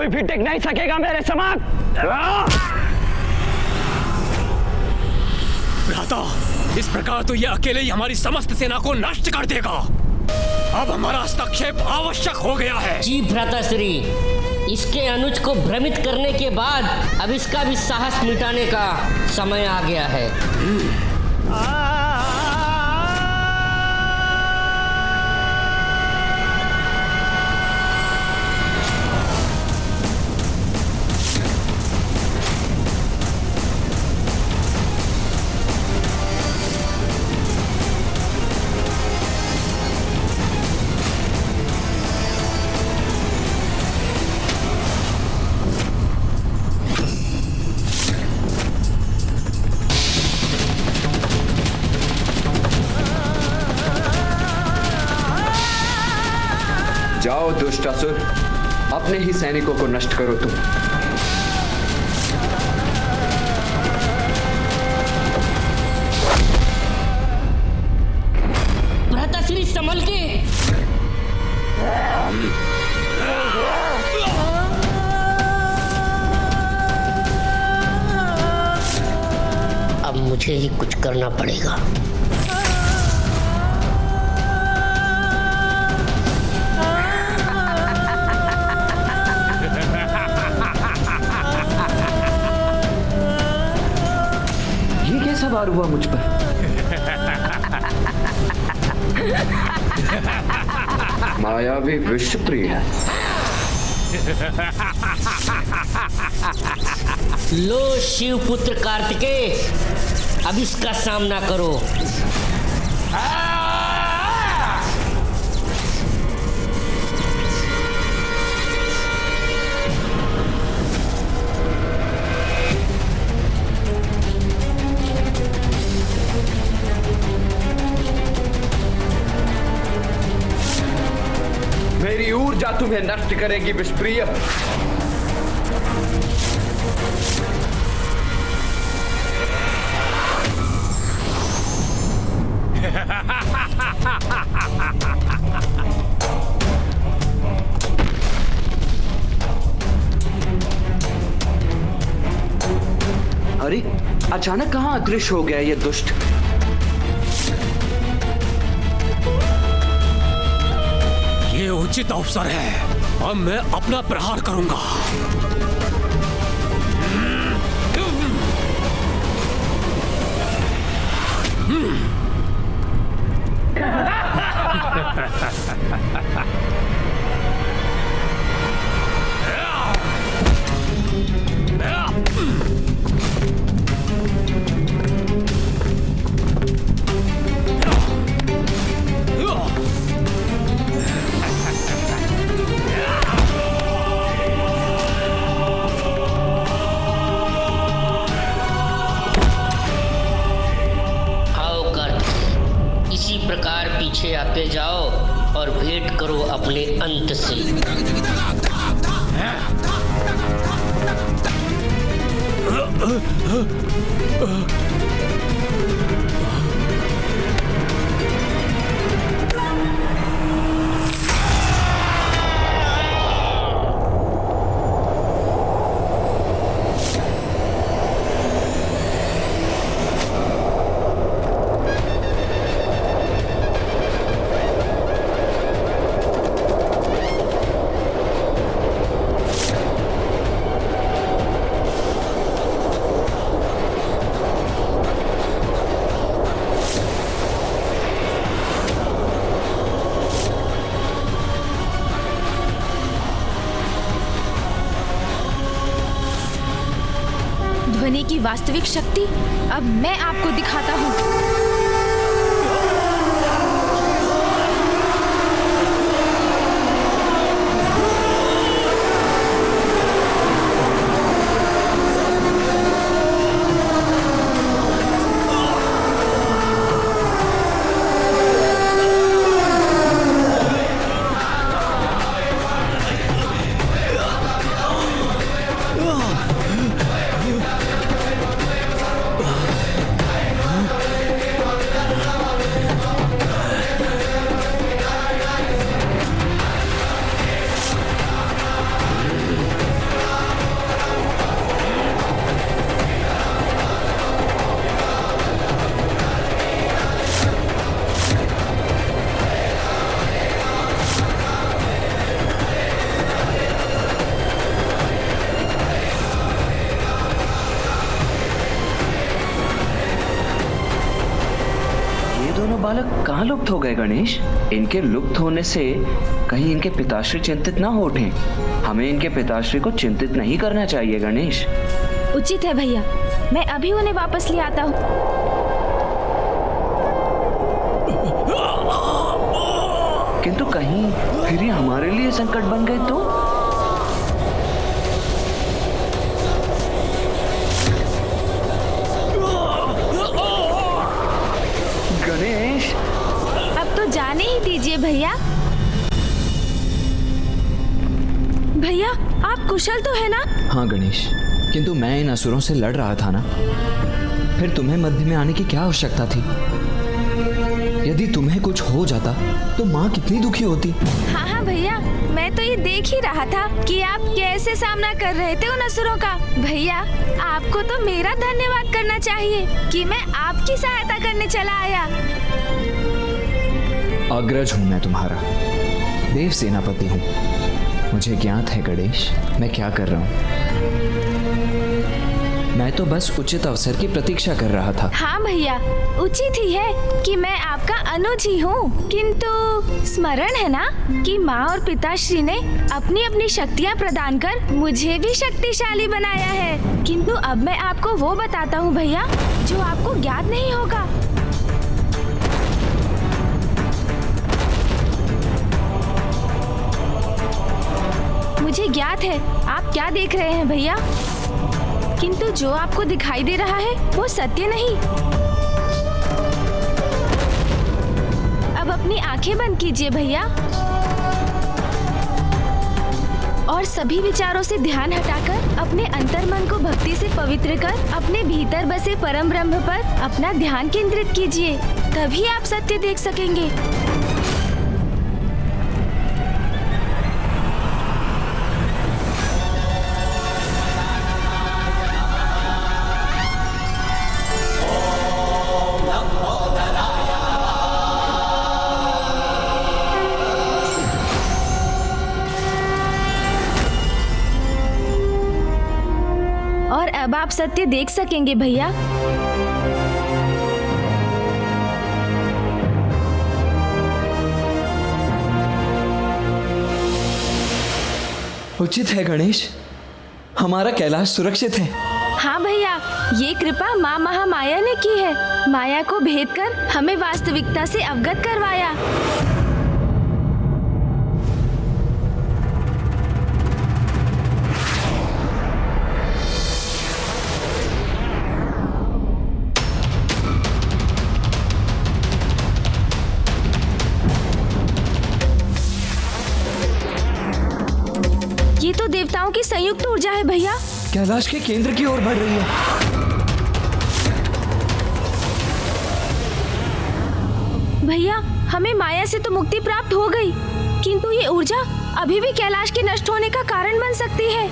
कोई भी टिक नहीं सकेगा मेरे समक्ष। भ्राता, इस प्रकार तो यह अकेले ही हमारी समस्त सेना को नष्ट कर देगा। अब हमारा हस्तक्षेप आवश्यक हो गया है। जी भ्राताश्री, इसके अनुज को भ्रमित करने के बाद अब इसका भी साहस मिटाने का समय आ गया है। जाओ दुष्टासुर, अपने ही सैनिकों को नष्ट करो तुम। भ्राताश्री संभल के। अब मुझे ही कुछ करना पड़ेगा। सवार हुआ मुझ पर। मायावी विश्वप्रिय। लो शिवपुत्र कार्तिकेय, अब इसका सामना करो। मेरी ऊर्जा तुम्हें नष्ट करेगी विषप्रिय। अरे अचानक कहां अदृश्य हो गया ये दुष्ट। ये उचित अवसर है, अब मैं अपना प्रहार करूंगा। पीछे आते जाओ और भेंट करो अपने अंत से। ध्वनि की वास्तविक शक्ति अब मैं आपको दिखाता हूँ। बालक कहाँ लुप्त हो गए गणेश? इनके लुप्त होने से कहीं इनके पिताश्री चिंतित ना हो उठें। हमें इनके पिताश्री को चिंतित नहीं करना चाहिए गणेश। उचित है भैया, मैं अभी उन्हें वापस ले आता हूँ। किंतु कहीं फिर ये हमारे लिए संकट बन गए तो? गणेश, अब तो जाने ही दीजिए भैया। भैया, आप कुशल तो है ना? हाँ गणेश, किंतु मैं इन असुरों से लड़ रहा था ना, फिर तुम्हें मध्य में आने की क्या आवश्यकता थी? यदि तुम्हें कुछ हो जाता तो माँ कितनी दुखी होती। हाँ हाँ भैया, मैं तो ये देख ही रहा था कि आप कैसे सामना कर रहे थे उन असुरों का। भैया, आपको तो मेरा धन्यवाद करना चाहिए कि मैं आपकी सहायता करने चला आया। अग्रज हूँ मैं तुम्हारा, देव सेनापति हूँ। मुझे ज्ञात है गणेश, मैं क्या कर रहा हूँ। मैं तो बस उचित अवसर की प्रतीक्षा कर रहा था। हाँ भैया, उचित ही है कि मैं आपका अनुज ही हूँ, किंतु स्मरण है ना कि माँ और पिताश्री ने अपनी अपनी शक्तियाँ प्रदान कर मुझे भी शक्तिशाली बनाया है। किंतु अब मैं आपको वो बताता हूँ भैया, जो आपको ज्ञात नहीं होगा। मुझे ज्ञात है आप क्या देख रहे हैं भैया, किंतु जो आपको दिखाई दे रहा है वो सत्य नहीं। अब अपनी आंखें बंद कीजिए भैया और सभी विचारों से ध्यान हटाकर अपने अंतर्मन को भक्ति से पवित्र कर अपने भीतर बसे परम ब्रह्म पर अपना ध्यान केंद्रित कीजिए, तभी आप सत्य देख सकेंगे। और अब आप सत्य देख सकेंगे भैया। उचित है गणेश, हमारा कैलाश सुरक्षित है। हाँ भैया, ये कृपा माँ महामाया ने की है। माया को भेद कर हमें वास्तविकता से अवगत करवाया। ये तो देवताओं की संयुक्त ऊर्जा है भैया। कैलाश के केंद्र की ओर बढ़ रही है। भैया, हमें माया से तो मुक्ति प्राप्त हो गई, किंतु ये ऊर्जा अभी भी कैलाश के नष्ट होने का कारण बन सकती है।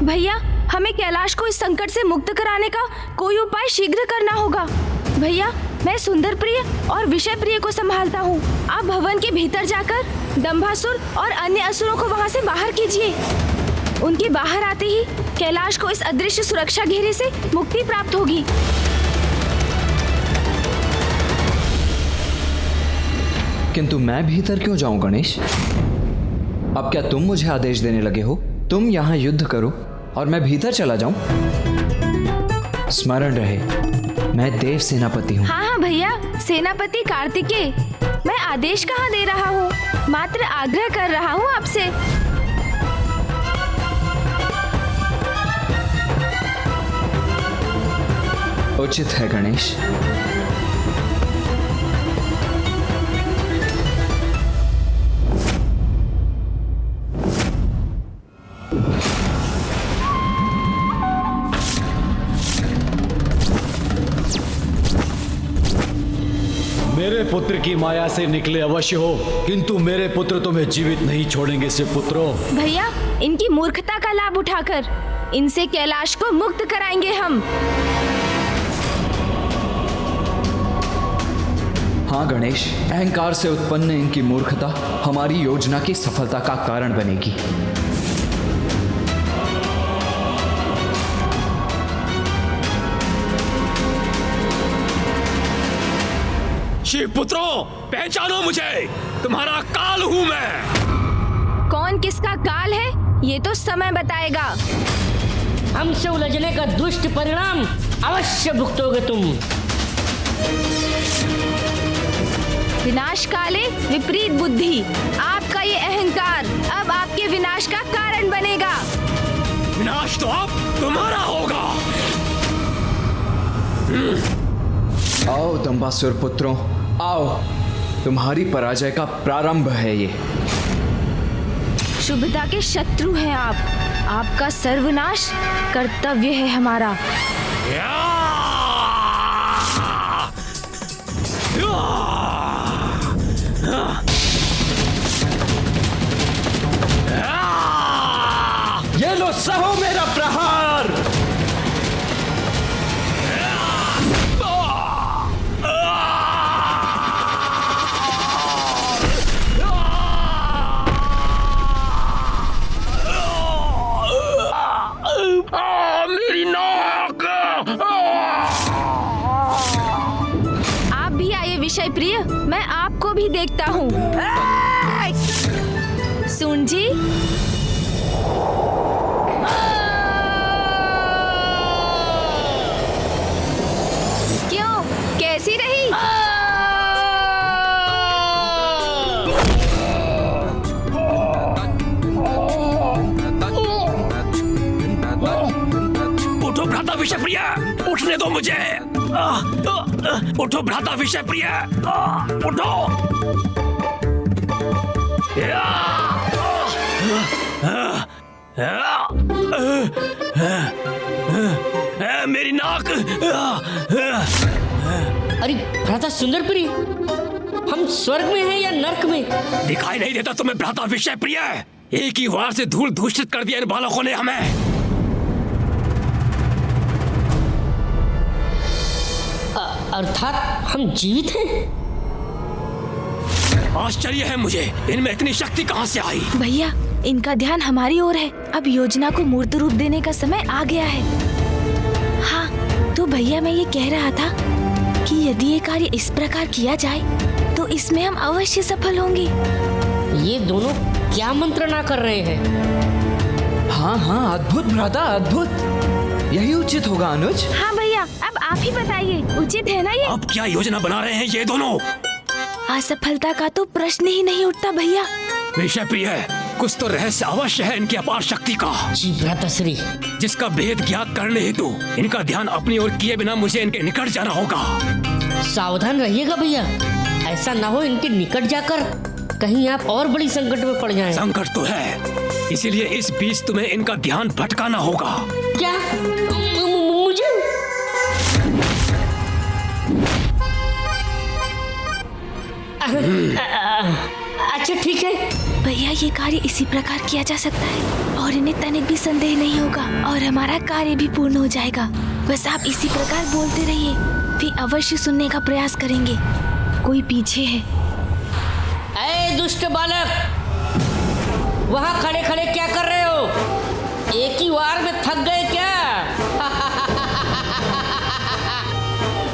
भैया, हमें कैलाश को इस संकट से मुक्त कराने का कोई उपाय शीघ्र करना होगा। भैया, मैं सुंदर प्रिय और विषय प्रिय को संभालता हूँ। आप भवन के भीतर जाकर दंभासुर और अन्य असुरों को वहाँ से बाहर कीजिए। उनके बाहर आते ही कैलाश को इस अदृश्य सुरक्षा घेरे से मुक्ति प्राप्त होगी। किंतु मैं भीतर क्यों जाऊं गणेश? अब क्या तुम मुझे आदेश देने लगे हो? तुम यहाँ युद्ध करो और मैं भीतर चला जाऊं? स्मरण रहे, मैं देव सेनापति हूँ। हाँ हाँ भैया, सेनापति कार्तिकेय। मैं आदेश कहाँ दे रहा हूँ, मात्र आग्रह कर रहा हूँ आपसे। उचित है गणेश। मेरे पुत्र की माया से निकले अवश्य हो, किंतु मेरे पुत्र तुम्हें जीवित नहीं छोड़ेंगे से पुत्रों। भैया, इनकी मूर्खता का लाभ उठाकर इनसे कैलाश को मुक्त कराएंगे हम। हाँ गणेश, अहंकार से उत्पन्न इनकी मूर्खता हमारी योजना की सफलता का कारण बनेगी। शिव पुत्रों, पहचानो मुझे, तुम्हारा काल हूँ मैं। कौन किसका काल है ये तो समय बताएगा। हमसे उलझने का दुष्ट परिणाम अवश्य भुगतोगे तुम। विनाश काले विपरीत बुद्धि, आपका ये अहंकार अब आपके विनाश का कारण बनेगा। विनाश तो अब तुम्हारा होगा। आओ दंबासुर पुत्रों, आओ, तुम्हारी पराजय का प्रारंभ है ये। शुभता के शत्रु हैं आप, आपका सर्वनाश कर्तव्य है हमारा। ये लो, सहो मेरा प्रहार। मेरी नाक। आप भी आइए विषय प्रिय, मैं आपको भी देखता हूँ। सुन जी, क्यों, कैसी रही? उठो भ्राता विषयप्रिय, उठने दो मुझे। उठो भ्राता विषयप्रिय, उठो। मेरी नाक। अरे भ्राता सुंदर प्रिय, हम स्वर्ग में हैं या नर्क में? दिखाई नहीं देता तुम्हें भ्राता विषयप्रिय? एक ही वार से धूल दूषित कर दिया इन बालकों ने हमें। अर्थात हम जीवित हैं? आश्चर्य है मुझे, इनमें इतनी शक्ति कहां से आई? भैया, इनका ध्यान हमारी ओर है। अब योजना को मूर्त रूप देने का समय आ गया है। हाँ, तो भैया मैं ये कह रहा था कि यदि ये कार्य इस प्रकार किया जाए तो इसमें हम अवश्य सफल होंगे। ये दोनों क्या मंत्रणा कर रहे हैं? हाँ हाँ, अद्भुत भ्राता, अद्भुत। यही उचित होगा अनुज। हाँ भैया, अब आप ही बताइए, उचित है ना ये? अब क्या योजना बना रहे हैं ये दोनों? असफलता का तो प्रश्न ही नहीं उठता भैया। विषयप्रिय, कुछ तो रहस्य अवश्य है इनकी अपार शक्ति का, जी भ्राताश्री। जिसका भेद ज्ञात करने हेतु इनका ध्यान अपनी ओर किए बिना मुझे इनके निकट जाना होगा। सावधान रहिएगा भैया, ऐसा ना हो इनके निकट जाकर कहीं आप और बड़ी संकट में पड़ जाएं। संकट तो है, इसीलिए इस बीच तुम्हें इनका ध्यान भटकाना होगा। क्या मुझे? अच्छा ठीक है भैया, ये कार्य इसी प्रकार किया जा सकता है और इन्हें तनिक भी संदेह नहीं होगा और हमारा कार्य भी पूर्ण हो जाएगा। बस आप इसी प्रकार बोलते रहिए, वे अवश्य सुनने का प्रयास करेंगे। कोई पीछे है। ऐ दुष्ट बालक, वहाँ खड़े खड़े क्या कर रहे हो? एक ही वार में थक गए क्या?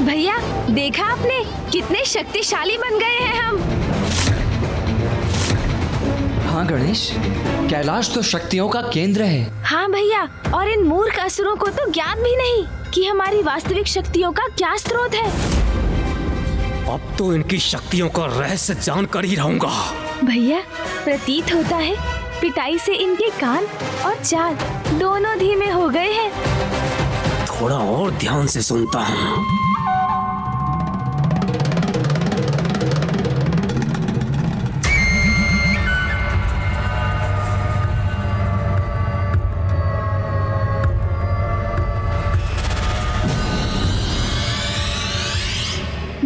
भैया, देखा आपने कितने शक्तिशाली बन गए हैं हम। हाँ गणेश, कैलाश तो शक्तियों का केंद्र है। हाँ भैया, और इन मूर्ख असुरों को तो ज्ञात भी नहीं कि हमारी वास्तविक शक्तियों का क्या स्रोत है। अब तो इनकी शक्तियों का रहस्य जानकर ही रहूंगा। भैया, प्रतीत होता है पिटाई से इनके कान और चाल दोनों धीमे हो गए हैं। थोड़ा और ध्यान से सुनता हूँ।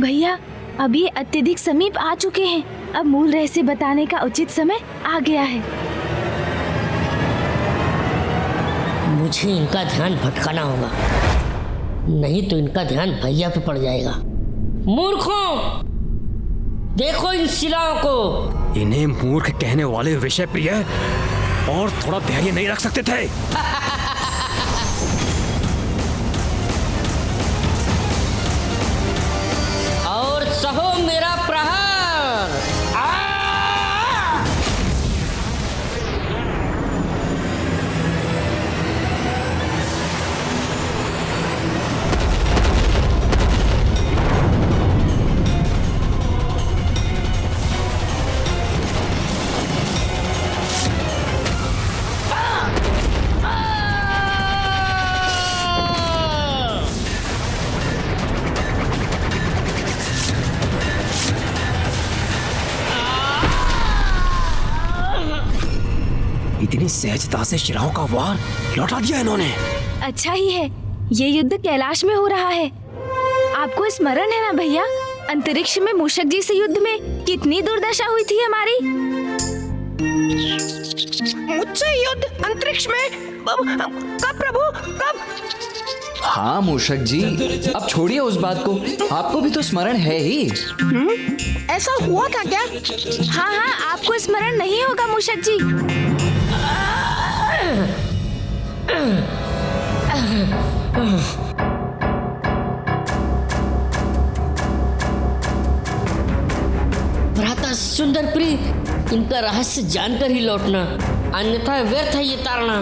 भैया, अब ये अत्यधिक समीप आ चुके हैं। अब मूल रहस्य बताने का उचित समय आ गया है। मुझे इनका ध्यान भटकाना होगा, नहीं तो इनका ध्यान भैया पे पड़ जाएगा। मूर्खों, देखो इन शिलाओं को। इन्हें मूर्ख कहने वाले विषयप्रिय और थोड़ा धैर्य नहीं रख सकते थे? और सहो मेरा इतनी सहजता से शिलाओं का वार लौटा दिया इन्होंने। अच्छा ही है, ये युद्ध कैलाश में हो रहा है। आपको स्मरण है ना भैया, अंतरिक्ष में मूषक जी से युद्ध में कितनी दुर्दशा हुई थी हमारी। मुझसे युद्ध अंतरिक्ष में? कब प्रभु, कब? हाँ मूषक जी, अब छोड़िए उस बात को, आपको भी तो स्मरण है ही। ऐसा हुआ था क्या? हाँ हाँ, आपको स्मरण नहीं होगा मूषक जी। भ्राता सुंदर प्रिय, इनका रहस्य जानकर ही लौटना, अन्यथा व्यर्थ है ये ताड़ना।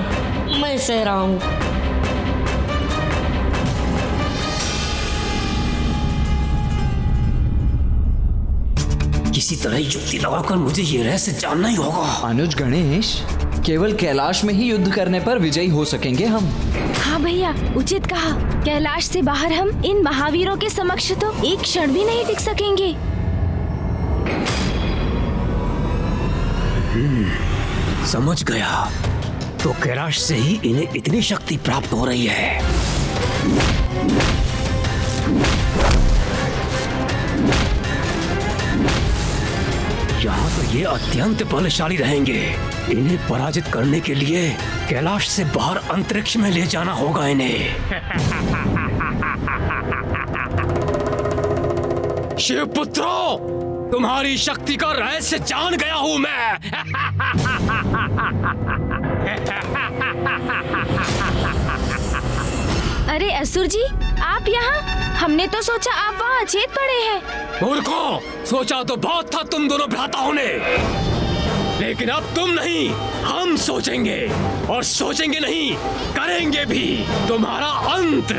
मैं सह रहा हूँ। किसी तरह युक्ति लगाकर मुझे ये रहस्य जानना ही होगा। अनुज गणेश, केवल कैलाश में ही युद्ध करने पर विजयी हो सकेंगे हम। हाँ भैया, उचित कहा। कैलाश से बाहर हम इन महावीरों के समक्ष तो एक क्षण भी नहीं टिक सकेंगे। समझ गया, तो कैलाश से ही इन्हें इतनी शक्ति प्राप्त हो रही है। यहाँ तो ये अत्यंत बलशाली रहेंगे। इन्हें पराजित करने के लिए कैलाश से बाहर अंतरिक्ष में ले जाना होगा इन्हें। शिवपुत्रों, तुम्हारी शक्ति का रहस्य जान गया हूं मैं। अरे असुर जी, आप यहाँ? हमने तो सोचा आप वहाँ अचेत पड़े हैं। मूर्खों, सोचा तो बहुत था तुम दोनों भ्राताओं ने, लेकिन अब तुम नहीं, हम सोचेंगे, और सोचेंगे नहीं, करेंगे भी तुम्हारा अंत।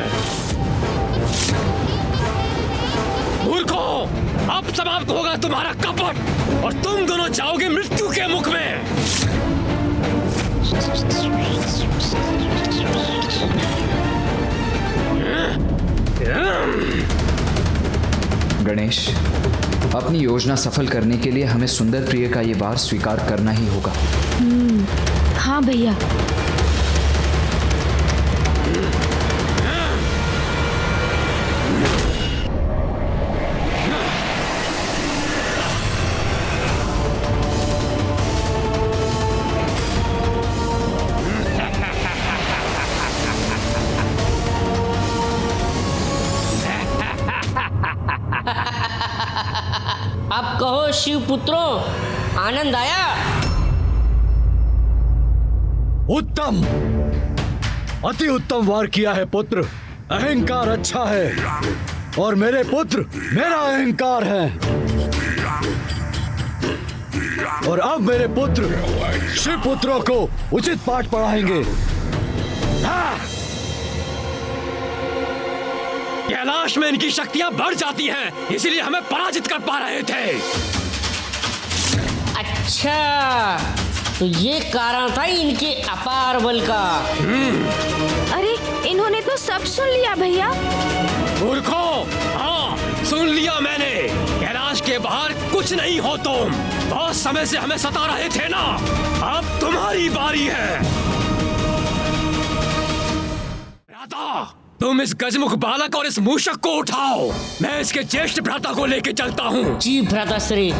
मूर्खों, अब समाप्त होगा तुम्हारा कपट, और तुम दोनों जाओगे मृत्यु के मुख में। गणेश, अपनी योजना सफल करने के लिए हमें सुंदर प्रिय का ये वार स्वीकार करना ही होगा। हाँ भैया। अब कहो शिव पुत्रों, आनंद आया? उत्तम, अति उत्तम वार किया है पुत्र। अहंकार अच्छा है, और मेरे पुत्र मेरा अहंकार है। और अब मेरे पुत्र शिव पुत्रों को उचित पाठ पढ़ाएंगे। कैलाश में इनकी शक्तियां बढ़ जाती हैं, इसीलिए हमें पराजित कर पा रहे थे। अच्छा, तो ये कारण था इनके अपार बल का। अरे, इन्होंने तो सब सुन लिया भैया। मूर्खों, हाँ, सुन लिया मैंने। कैलाश के बाहर कुछ नहीं हो तुम। बहुत समय से हमें सता रहे थे ना, अब तुम्हारी बारी है। भ्राता, तुम इस गजमुख बालक और इस मूषक को उठाओ। मैं इसके ज्येष्ठ भ्राता को लेके चलता हूँ। जी भ्राताश्री।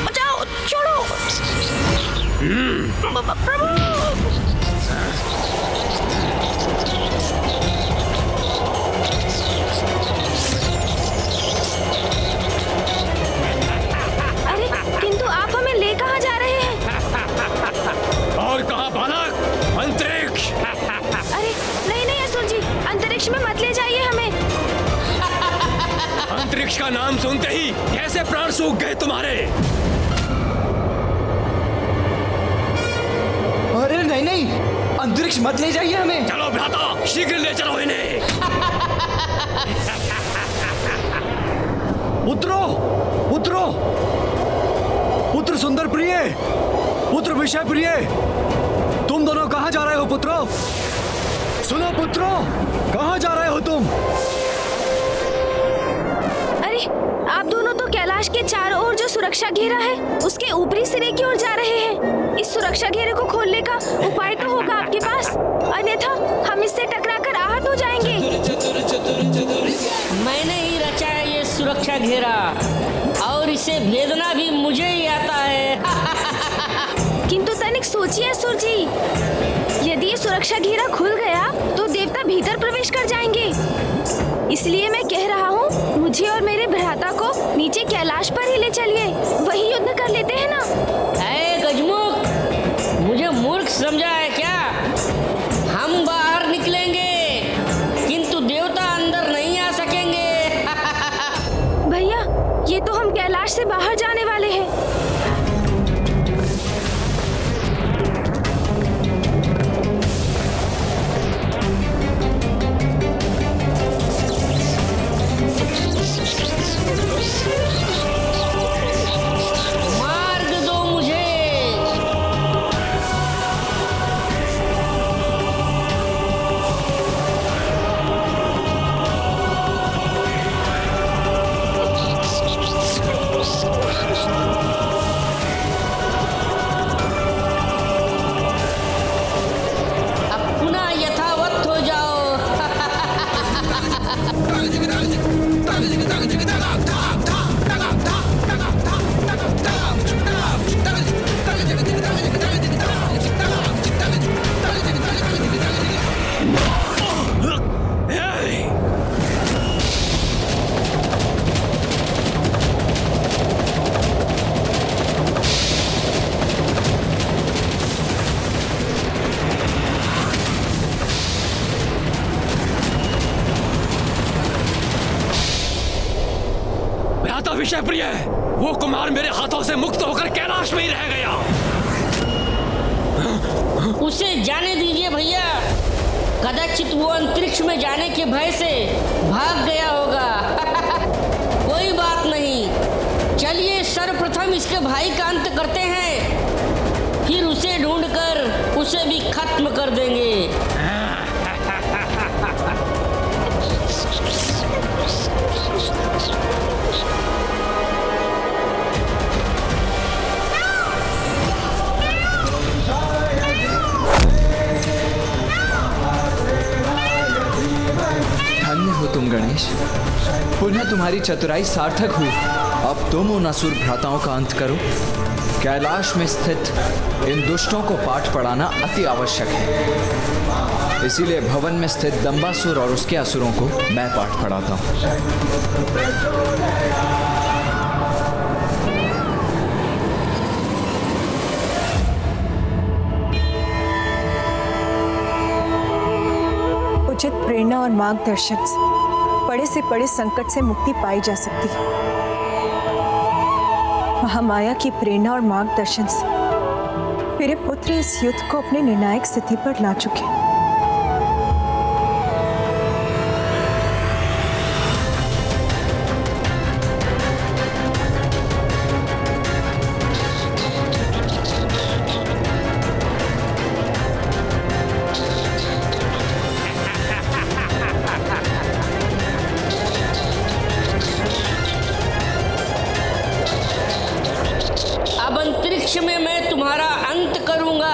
बचाओ, छोड़ो। प्रभु। अरे, किंतु आप हमें ले कहाँ जा रहे हैं? और कहा बालक? अंतरिक्ष। अरे नहीं नहीं असुर जी, अंतरिक्ष में मत ले जाइए हमें। अंतरिक्ष का नाम सुनते ही कैसे प्राण सूख गए तुम्हारे? अरे नहीं नहीं, अंतरिक्ष मत ले जाइए हमें। चलो भ्राता, शीघ्र ले चलो इन्हें। पुत्रो, पुत्रो, पुत्र सुंदर प्रिय, पुत्र विषय प्रिय, तुम दोनों कहाँ जा रहे हो पुत्रो? सुनो पुत्रो, कहाँ जा रहे हो तुम? अरे आप दोनों तो कैलाश के चारों ओर जो सुरक्षा घेरा है उसके ऊपरी सिरे की ओर जा रहे हैं। इस सुरक्षा घेरे को खोलने का उपाय तो होगा आपके पास, अन्यथा हम इससे टकराकर आहत हो जाएंगे। मैंने ही रचा है ये सुरक्षा घेरा और इसे भेदना भी मुझे ही आता है। किंतु तनिक सोचिए असुर जी, यदि ये सुरक्षा घेरा खुल गया तो देवता भीतर प्रवेश कर जाएंगे। इसलिए मैं कह रहा हूँ, मुझे और मेरे भ्राता को नीचे कैलाश पर ही ले चलिए, वही युद्ध कर लेते हैं ना। ऐ गजमुख, मुझे मूर्ख समझा है क्या? हम बाहर निकलेंगे किंतु देवता अंदर नहीं आ सकेंगे। भैया, ये तो हम कैलाश से बाहर जाने वाले हैं। मार्ग दो मुझे। अब पुनः यथावत हो जाओ। भ्राता विषय प्रिय, वो कुमार मेरे हाथों से मुक्त होकर कैलाश में ही रह गया। उसे जाने दीजिए भैया, कदाचित वो अंतरिक्ष में जाने के भय से भाग गया होगा। कोई बात नहीं, चलिए सर्वप्रथम इसके भाई का अंत करते हैं, फिर उसे ढूंढकर उसे भी खत्म कर देंगे। धन्य हो तुम गणेश, पुनः तुम्हारी चतुराई सार्थक हुई। अब तुम उन असुर भ्राताओं का अंत करो। कैलाश में स्थित इन दुष्टों को पाठ पढ़ाना अति आवश्यक है, इसीलिए भवन में स्थित दंबासुर और उसके असुरों को मैं पाठ पढ़ाता हूँ। उचित प्रेरणा और मार्गदर्शन से बड़े से बड़े संकट से मुक्ति पाई जा सकती है। महामाया की प्रेरणा और मार्गदर्शन से मेरे पुत्र इस युद्ध को अपने निर्णायक स्थिति पर ला चुके हैं। अब अंतरिक्ष में मैं तुम्हारा अंत करूंगा।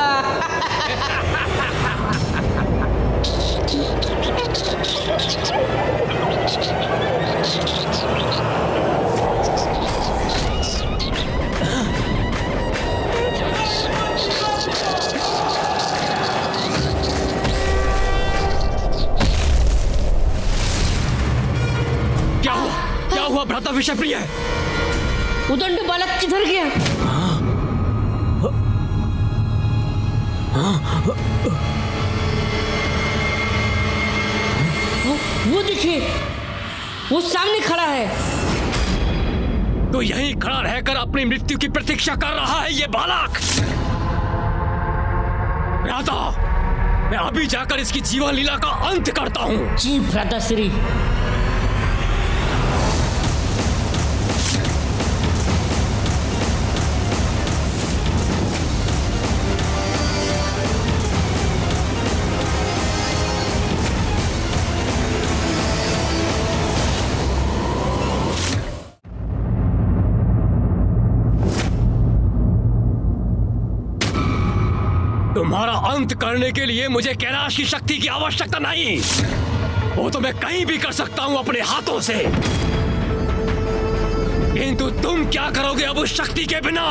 क्या हुआ भ्राता विषय प्रिय? उदंड बालक किधर गया? वो देखिए, वो सामने खड़ा है। तो यहीं खड़ा रहकर अपनी मृत्यु की प्रतीक्षा कर रहा है ये बालक। भ्राता, मैं अभी जाकर इसकी जीवन लीला का अंत करता हूँ। जी भ्राताश्री। तुम्हारा अंत करने के लिए मुझे कैलाश की शक्ति की आवश्यकता नहीं। वो तो मैं कहीं भी कर सकता हूं अपने हाथों से, किंतु तुम क्या करोगे अब उस शक्ति के बिना?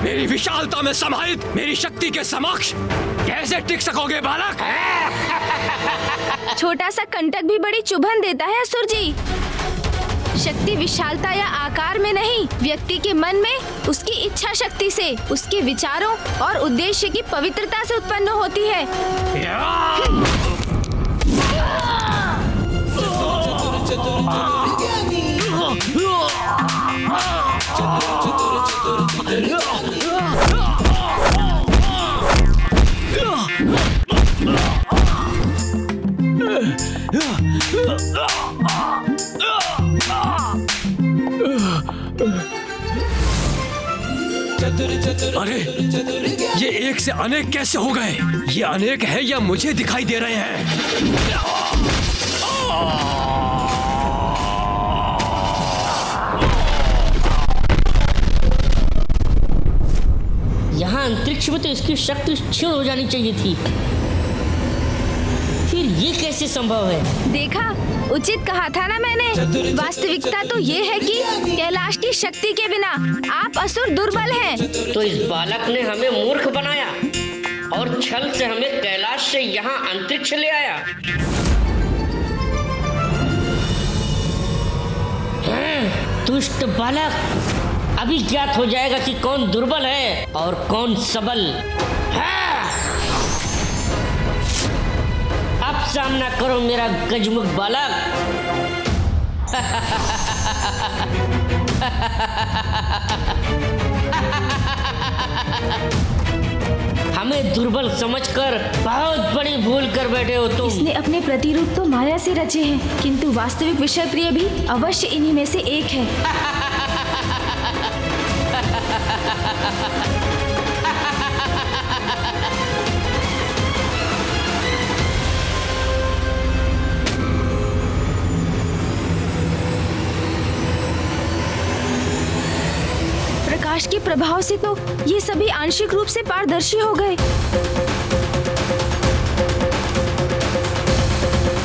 मेरी विशालता में समाहित मेरी शक्ति के समक्ष कैसे टिक सकोगे बालक? छोटा सा कंटक भी बड़ी चुभन देता है असुर जी। शक्ति विशालता या आकार में नहीं, व्यक्ति के मन में उसकी इच्छा शक्ति से, उसके विचारों और उद्देश्य की पवित्रता से उत्पन्न होती है। अरे ये एक से अनेक कैसे हो गए? ये अनेक है या मुझे दिखाई दे रहे हैं? यहाँ अंतरिक्ष में तो इसकी शक्ति क्षीण हो जानी चाहिए थी, फिर ये कैसे संभव है? देखा, उचित कहा था ना मैंने। वास्तविकता तो ये है कि कैलाश की शक्ति के बिना आप असुर दुर्बल हैं। तो इस बालक ने हमें मूर्ख बनाया और छल से हमें कैलाश से यहाँ अंतरिक्ष ले आया। दुष्ट बालक, अभी ज्ञात हो जाएगा कि कौन दुर्बल है और कौन सबल है। अब सामना करो मेरा गजमुख बालक। हमें दुर्बल समझकर बहुत बड़ी भूल कर बैठे हो तुम। इसने अपने प्रतिरूप तो माया से रचे हैं, किंतु वास्तविक विषय प्रिय भी अवश्य इन्हीं में से एक है। प्रकाश के प्रभाव से तो ये सभी आंशिक रूप से पारदर्शी हो गए,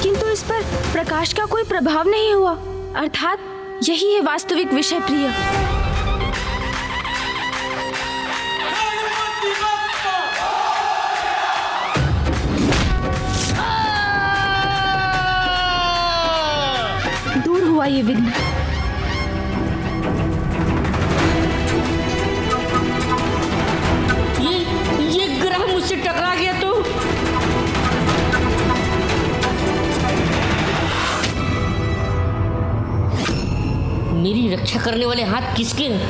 किंतु इस पर प्रकाश का कोई प्रभाव नहीं हुआ। अर्थात यही है वास्तविक विषय प्रिय। दूर हुआ ये विघ्न। ये ग्रह मुझसे टकरा गया तो मेरी रक्षा करने वाले हाथ किसके हैं?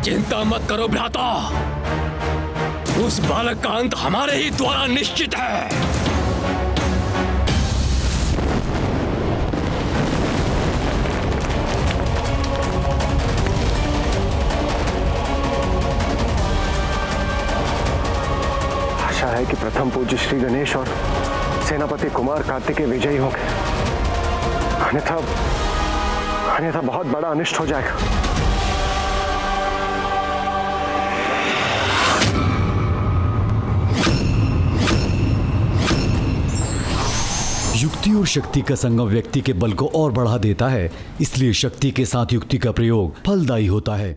चिंता मत करो भ्राता, उस बालक का अंत हमारे ही द्वारा निश्चित है। आशा है कि प्रथम पूज्य श्री गणेश और सेनापति कुमार कार्तिकेय विजयी होंगे, अन्यथा बहुत बड़ा अनिष्ट हो जाएगा। युक्ति और शक्ति का संगम व्यक्ति के बल को और बढ़ा देता है, इसलिए शक्ति के साथ युक्ति का प्रयोग फलदायी होता है।